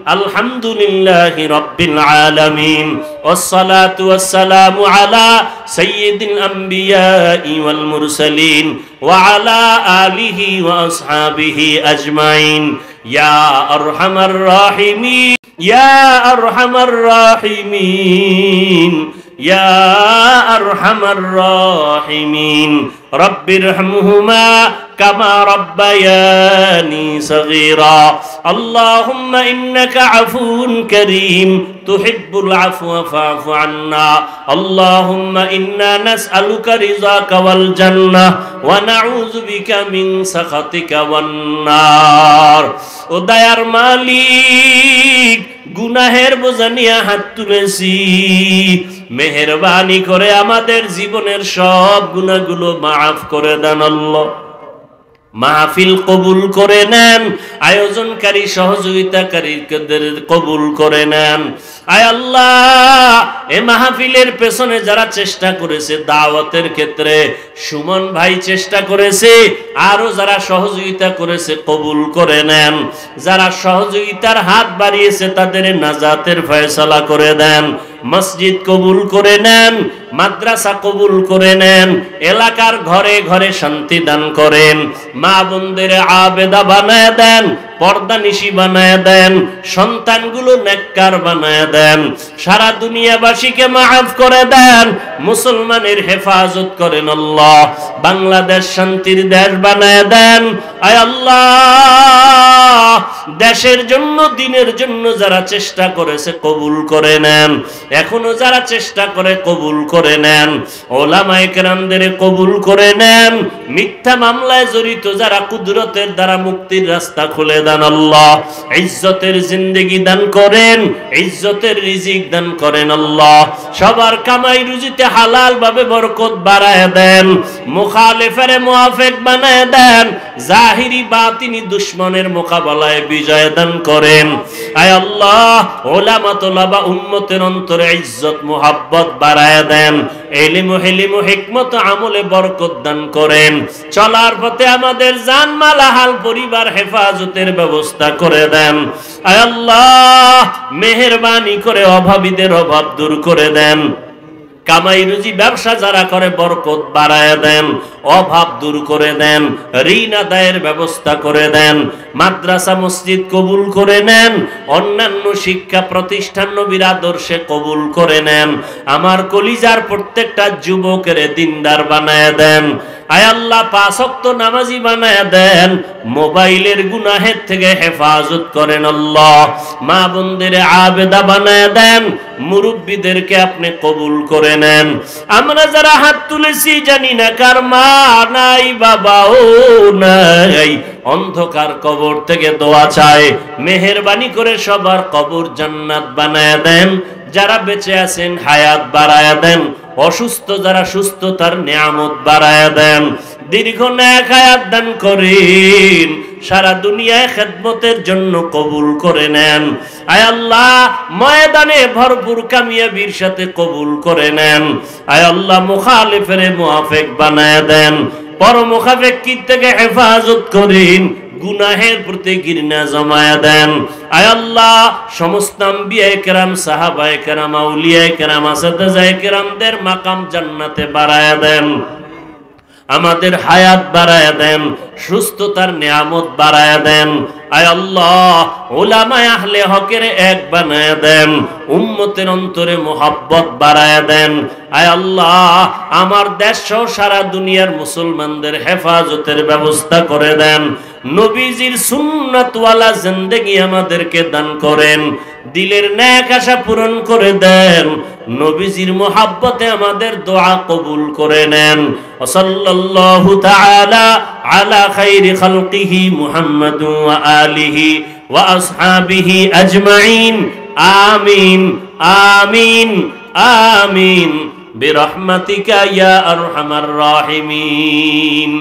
আলহামদুলিল্লাহি রাব্বিল আলামিন ওয়াসসালাতু ওয়াসসালামু আলা সাইয়্যিদিল আমবিয়াই ওয়াল মুরসালিন ওয়া আলা আলিহি ওয়া আসহাবিহি আজমাইন ইয়া আরহামার রাহিমিন ইয়া আরহামার রাহিমিন ইয়া আরহামার রাহিমিন রব্বিরহামহুমা কামা রাব্বায়ানি সগীরা আল্লাহুম্মা ইন্নাকা আফুউন কারীম তুহিব্বুল আফওয়া ফা'ফু আন্না আল্লাহুম্মা ইন্না নাসআলুকা রিযাকা ওয়াল জান্নাহ ওয়া নাউযু বিকা মিন সাখাতিকা ওয়ান নার। ও দয়ার মালিক, গুনাহের বোঝা নিয়ে হাত তুলেছি, মেহেরবানি করে আমাদের জীবনের সব গুনাহগুলো মাফ করে দেন আল্লাহ। মাহফিল কবুল করে নেন, আয়োজনকারী সহযোগিতাকারীদের কবুল করে নেন। আয় আল্লাহ, এই মাহফিলের পেছনে যারা চেষ্টা করেছে, দাওয়াতের ক্ষেত্রে সুমন ভাই চেষ্টা করেছে, আরো যারা সহযোগিতা করেছে কবুল করে নেন। যারা সহযোগিতার হাত বাড়িয়েছে তাদের নাজাতের ফয়সালা করে দেন। মসজিদ কবুল করে নেন, মাদ্রাসা কবুল করে নেন, এলাকার ঘরে ঘরে শান্তি দান করেন, মা বোনদের আবেদা বানায় দেন, পর্দানিশী বানায় দেন, সন্তানগুলো নেককার বানায় দেন, সারা দুনিয়াবাসীকে মাফ করে দেন, মুসলমানের হেফাজত করেন আল্লাহ। বাংলাদেশ শান্তির দেশ বানায় দেন। আয় আল্লাহ, দেশের জন্য দিনের জন্য যারা চেষ্টা করেছে কবুল করে নেন, এখনো যারা চেষ্টা করে কবুল করে নেন। ওলামায়ে কেরামদের কবুল করে নেন। মিথ্যা মামলায় জড়িত যারা কুদরতের দ্বারা মুক্তির রাস্তা খুলে দেন আল্লাহ। ইজ্জতের জিন্দেগি দান করেন, ইজ্জতের রিজিক দান করেন আল্লাহ। সবার কামাই রুজিতে হালাল ভাবে বরকত বাড়ায় দেন, মুখালিফেরে মুআফিক বানায় দেন, জাহিরি বাতিনি দুশমনের মোকাবেলায় বিজয় দান করেন। আয় আল্লাহ, উলামা তোলাবা উম্মতের অন্তরে ইজ্জত মুহাব্বত বাড়ায় দেন, ইলম হিলম হিকমত আমলে বরকত দান করেন। চলার পথে আমাদের জানমাল হাল পরিবার হেফাজতের ব্যবস্থা করে দেন। আয় আল্লাহ, মেহেরবানি করে অভাবীদের অভাব দূর করে দেন। কামাই রুজি ব্যবসা যারা করে বরকত বাড়ায় দেন, অভাব দূর করে দেন, ঋণ আদায়ের ব্যবস্থা করে দেন। মাদ্রাসা মসজিদ কবুল করে নেন, অন্যান্য শিক্ষা প্রতিষ্ঠান নবীর আদর্শে কবুল করে নেন। আমার কলিজার প্রত্যেকটা যুবকের দিনদার বানায় দেন। আয় আল্লাহ, 5 ওয়াক্ত নামাজি বানায় দেন, মোবাইলের গুনাহের থেকে হেফাজত করেন আল্লাহ। মা বোনদের আবেদা বানায় দেন, মুরব্বীদেরকে আপনি কবুল করে নেন। আমরা যারা হাত তুলেছি জানি না কার মা নাই, বাবাও নাই, অন্ধকার কবর থেকে দোয়া চায়, মেহেরবানি করে সবার কবর জান্নাত বানায় দেন। যারা বেঁচে আছেন হায়াত বাড়ায় দেন, অসুস্থ যারা সুস্থতার নিয়ামত বাড়ায় দেন, দীর্ঘ নেক হায়াত দান করেন, সারা দুনিয়ায় খেদমতের জন্য কবুল করে নেন। আয় আল্লাহ, ময়দানে ভরপুর কামিয়াবির সাথে কবুল করে নেন। আয় আল্লাহ, মুখালিফের মুআফিক বানায় দেন, পর মুখাফিক থেকে হেফাজত করেন, গুনাহের প্রতি ঘৃণা জমায়া দেন। আয় আল্লাহ, সমস্ত আম্বিয়ায়ে কেরাম, সাহাবায়ে কেরাম, আউলিয়ায়ে কেরাম, আসাদায়ে কেরামদের মাকাম জান্নাতে বাড়ায়া দেন। আমাদের হায়াত বাড়ায়া দেন, সুস্থতার নিয়ামত বাড়ায়া দেন। আয় আল্লাহ, উলামায়ে আহলে হকের এক বানায়া দেন, উম্মতের অন্তরে মুহাব্বত বাড়ায়া দেন। আয় আল্লাহ, আমার দেশ সহ সারা দুনিয়ার মুসলমানদের হেফাজতের ব্যবস্থা করে দেন। নবীজির সুন্নাতওয়ালা জিন্দেগি আমাদেরকে দান করেন, দিলের নেক আশা পূরণ করে দেন, নবীজির মুহাব্বতে আমাদের দোয়া কবুল করে নেন। সাল্লাল্লাহু তাআলা আলা খাইরি খালকিহি মুহাম্মাদুন ওয়া আলিহি ওয়া আসহাবিহি আজমাইন। আমিন আমিন আমিন বিরহমাতিকা ইয়া আরহামার রাহিমিন।